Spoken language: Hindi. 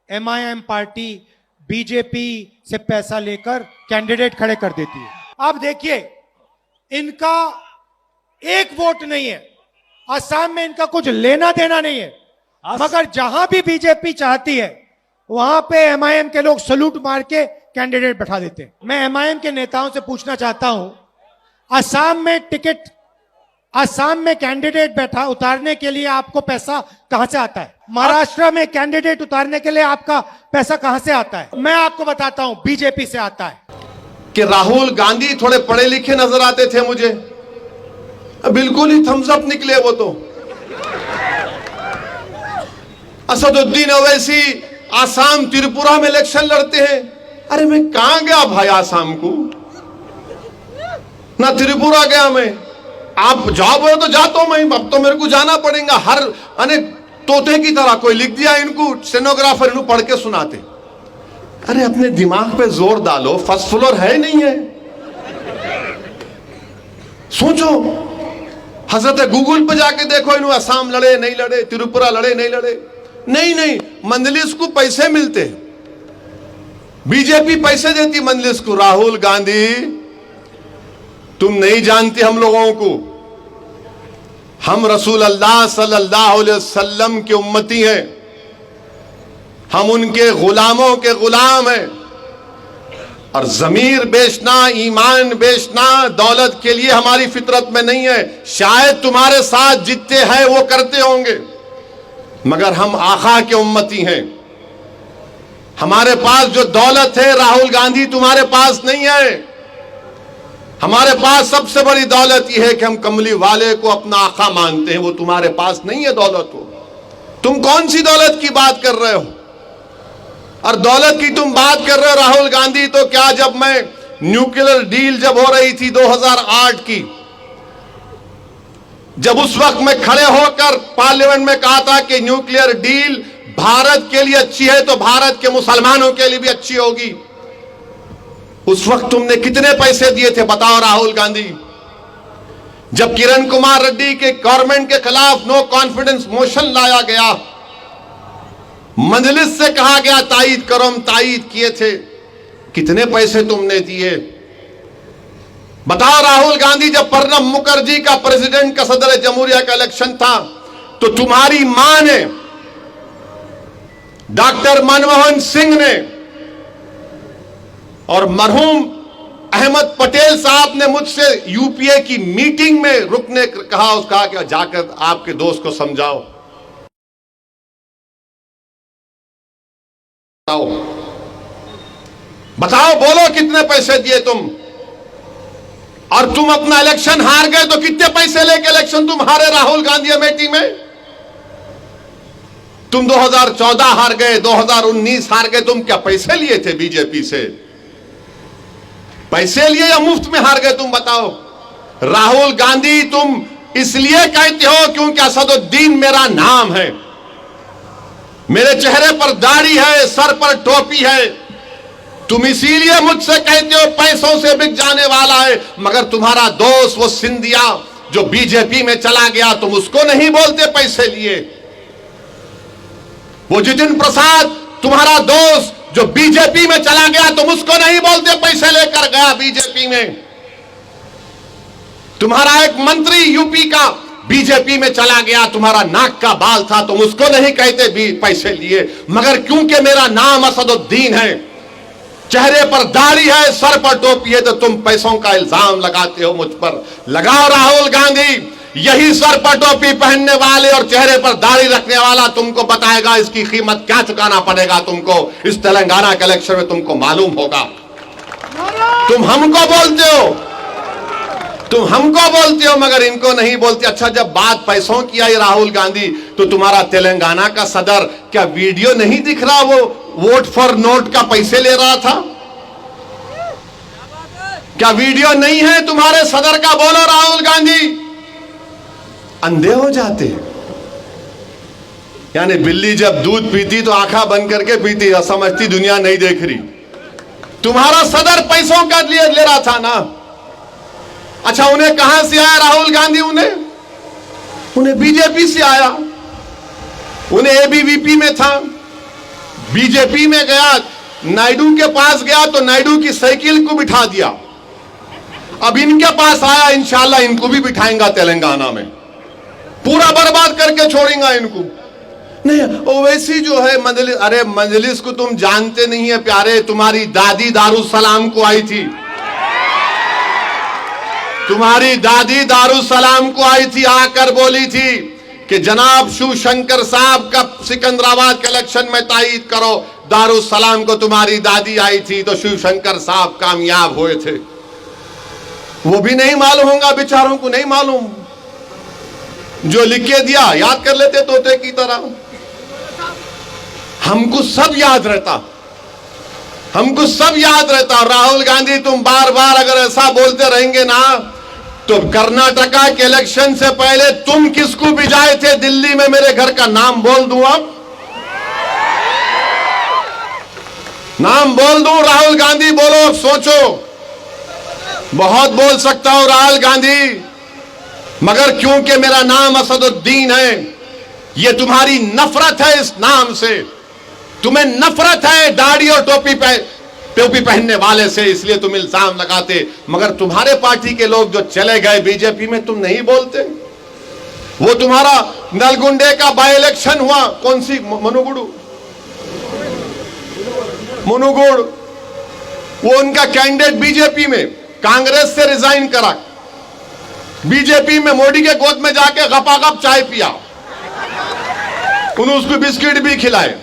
एमआईएम पार्टी बीजेपी से पैसा लेकर कैंडिडेट खड़े कर देती है। अब देखिए, इनका एक वोट नहीं है, असम में इनका कुछ लेना देना नहीं है, मगर जहां भी बीजेपी चाहती है वहां पे एमआईएम के लोग सलूट मार के कैंडिडेट बैठा देते हैं। मैं एमआईएम के नेताओं से पूछना चाहता हूं, असम में कैंडिडेट बैठा उतारने के लिए आपको पैसा कहां से आता है? महाराष्ट्र में कैंडिडेट उतारने के लिए आपका पैसा कहां से आता है? मैं आपको बताता हूं, बीजेपी से आता है। कि राहुल गांधी थोड़े पढ़े लिखे नजर आते थे मुझे, बिल्कुल ही थम्स अप निकले वो तो। असदुद्दीन ओवैसी आसाम त्रिपुरा में इलेक्शन लड़ते हैं। अरे मैं कहां गया भाई आसाम को, ना त्रिपुरा गया मैं। आप जाओ बोले तो जाता हूं मैं, अब तो मेरे को जाना पड़ेगा। हर अनेक तोते की तरह कोई लिख दिया, इनको स्टेनोग्राफर इनको पढ़ के सुनाते। अरे अपने दिमाग पे जोर डालो, फर्स्ट फ्लोर है नहीं है? सोचो, हजरत गूगल पे जाके देखो, इन्हों असम लड़े नहीं लड़े, त्रिपुरा लड़े नहीं लड़े। नहीं, मंजलिस को पैसे मिलते, बीजेपी पैसे देती मंजलिस को। राहुल गांधी, तुम नहीं जानते हम लोगों को, हम रसूल अल्लाह सल्लल्लाहु अलैहि वसल्लम के उम्मती हैं, हम उनके गुलामों के गुलाम हैं। और जमीर बेचना, ईमान बेचना दौलत के लिए हमारी फितरत में नहीं है। शायद तुम्हारे साथ जितने हैं वो करते होंगे, मगर हम आका के उम्मती हैं। हमारे पास जो दौलत है राहुल गांधी तुम्हारे पास नहीं है। हमारे पास सबसे बड़ी दौलत यह है कि हम कमली वाले को अपना आका मानते हैं। वो तुम्हारे पास नहीं है दौलत। हो तुम कौन सी दौलत की बात कर रहे हो? और दौलत की तुम बात कर रहे हो राहुल गांधी, तो क्या जब मैं न्यूक्लियर डील जब हो रही थी 2008 की, जब उस वक्त मैं खड़े होकर पार्लियामेंट में कहा था कि न्यूक्लियर डील भारत के लिए अच्छी है तो भारत के मुसलमानों के लिए भी अच्छी होगी, उस वक्त तुमने कितने पैसे दिए थे बताओ राहुल गांधी? जब किरण कुमार रेड्डी के गवर्नमेंट के खिलाफ नो कॉन्फिडेंस मोशन लाया गया, मजलिस से कहा गया तायीद करो, हम तायीद किए थे, कितने पैसे तुमने दिए बताओ राहुल गांधी? जब प्रणब मुखर्जी का प्रेसिडेंट का सदर जमहूरिया का इलेक्शन था, तो तुम्हारी मां ने, डॉक्टर मनमोहन सिंह ने और मरहूम अहमद पटेल साहब ने मुझसे यूपीए की मीटिंग में रुकने कहा, उसका कि जाकर आपके दोस्त को समझाओ। बताओ, बोलो कितने पैसे दिए तुम? और तुम अपना इलेक्शन हार गए तो कितने पैसे लेके इलेक्शन तुम हारे राहुल गांधी अमेठी में? तुम 2014 हार गए, 2019 हार गए, तुम क्या पैसे लिए थे बीजेपी से? पैसे लिए या मुफ्त में हार गए तुम बताओ? राहुल गांधी, तुम इसलिए कहते हो क्योंकि असदुद्दीन मेरा नाम है, मेरे चेहरे पर दाढ़ी है, सर पर टोपी है, तुम इसीलिए मुझसे कहते हो पैसों से बिक जाने वाला है। मगर तुम्हारा दोस्त वो सिंधिया जो बीजेपी में चला गया, तुम उसको नहीं बोलते पैसे लिए। वो जितिन प्रसाद तुम्हारा दोस्त जो बीजेपी में चला गया, तुम उसको नहीं बोलते पैसे लेकर गया बीजेपी में। तुम्हारा एक मंत्री यूपी का बीजेपी में चला गया, तुम्हारा नाक का बाल था, तुम उसको नहीं कहते भी पैसे लिए। मगर क्योंकि मेरा नाम असदुद्दीन है, चेहरे पर दाढ़ी है, सर पर टोपी है, तो तुम पैसों का इल्जाम लगाते हो मुझ पर। लगाओ राहुल गांधी, यही सर पर टोपी पहनने वाले और चेहरे पर दाढ़ी रखने वाला तुमको बताएगा इसकी कीमत क्या चुकाना पड़ेगा तुमको। इस तेलंगाना के इलेक्शन में तुमको मालूम होगा। तुम हमको बोलते हो मगर इनको नहीं बोलते। अच्छा, जब बात पैसों की आई राहुल गांधी, तो तुम्हारा तेलंगाना का सदर क्या वीडियो नहीं दिख रहा? वो वोट फॉर नोट का पैसे ले रहा था, क्या वीडियो नहीं है तुम्हारे सदर का? बोलो राहुल गांधी। अंधे हो जाते हैं, यानी बिल्ली जब दूध पीती तो आंखें बंद करके पीती, समझती दुनिया नहीं देख रही। तुम्हारा सदर पैसों का लिए ले रहा था ना। अच्छा, उन्हें कहां से आया राहुल गांधी? उन्हें बीजेपी से आया, उन्हें एबीवीपी में था, बीजेपी में गया, नायडू के पास गया तो नायडू की साइकिल को बिठा दिया। अब इनके पास आया, इंशाल्लाह इनको भी बिठाएंगा तेलंगाना में, पूरा बर्बाद करके छोड़ेंगे इनको। नहीं, ओवैसी जो है मजलिस, अरे मजलिस को तुम जानते नहीं है प्यारे, तुम्हारी दादी दारुसलाम को आई थी, तुम्हारी दादी दारुसलाम को आई थी, आकर बोली थी कि जनाब शिवशंकर साहब का सिकंदराबाद के इलेक्शन में तायीद करो। दारुसलाम को तुम्हारी दादी आई थी तो शिवशंकर साहब कामयाब हुए थे। वो भी नहीं मालूम होगा बेचारों को, नहीं मालूम, जो लिख के दिया याद कर लेते तोते की तरह। हमको सब याद रहता, हमको सब याद रहता। राहुल गांधी तुम बार बार अगर ऐसा बोलते रहेंगे ना, तो कर्नाटका के इलेक्शन से पहले तुम किसको भिजाए थे दिल्ली में, मेरे घर का नाम बोल दूं, अब नाम बोल दूं, राहुल गांधी बोलो, अब सोचो। बहुत बोल सकता हूं राहुल गांधी, मगर क्योंकि मेरा नाम असदुद्दीन है, यह तुम्हारी नफरत है इस नाम से, तुम्हें नफरत है दाढ़ी और टोपी पहनने वाले से, इसलिए तुम इल्जाम लगाते। मगर तुम्हारे पार्टी के लोग जो चले गए बीजेपी में, तुम नहीं बोलते। वो तुम्हारा नलगुंडे का बाय इलेक्शन हुआ, कौन सी मुनुगुड़, वो उनका कैंडिडेट बीजेपी में कांग्रेस से रिजाइन करा, बीजेपी में मोदी के गोद में जाके गपागप चाय पिया, उन्होंने उसको बिस्किट भी खिलाए।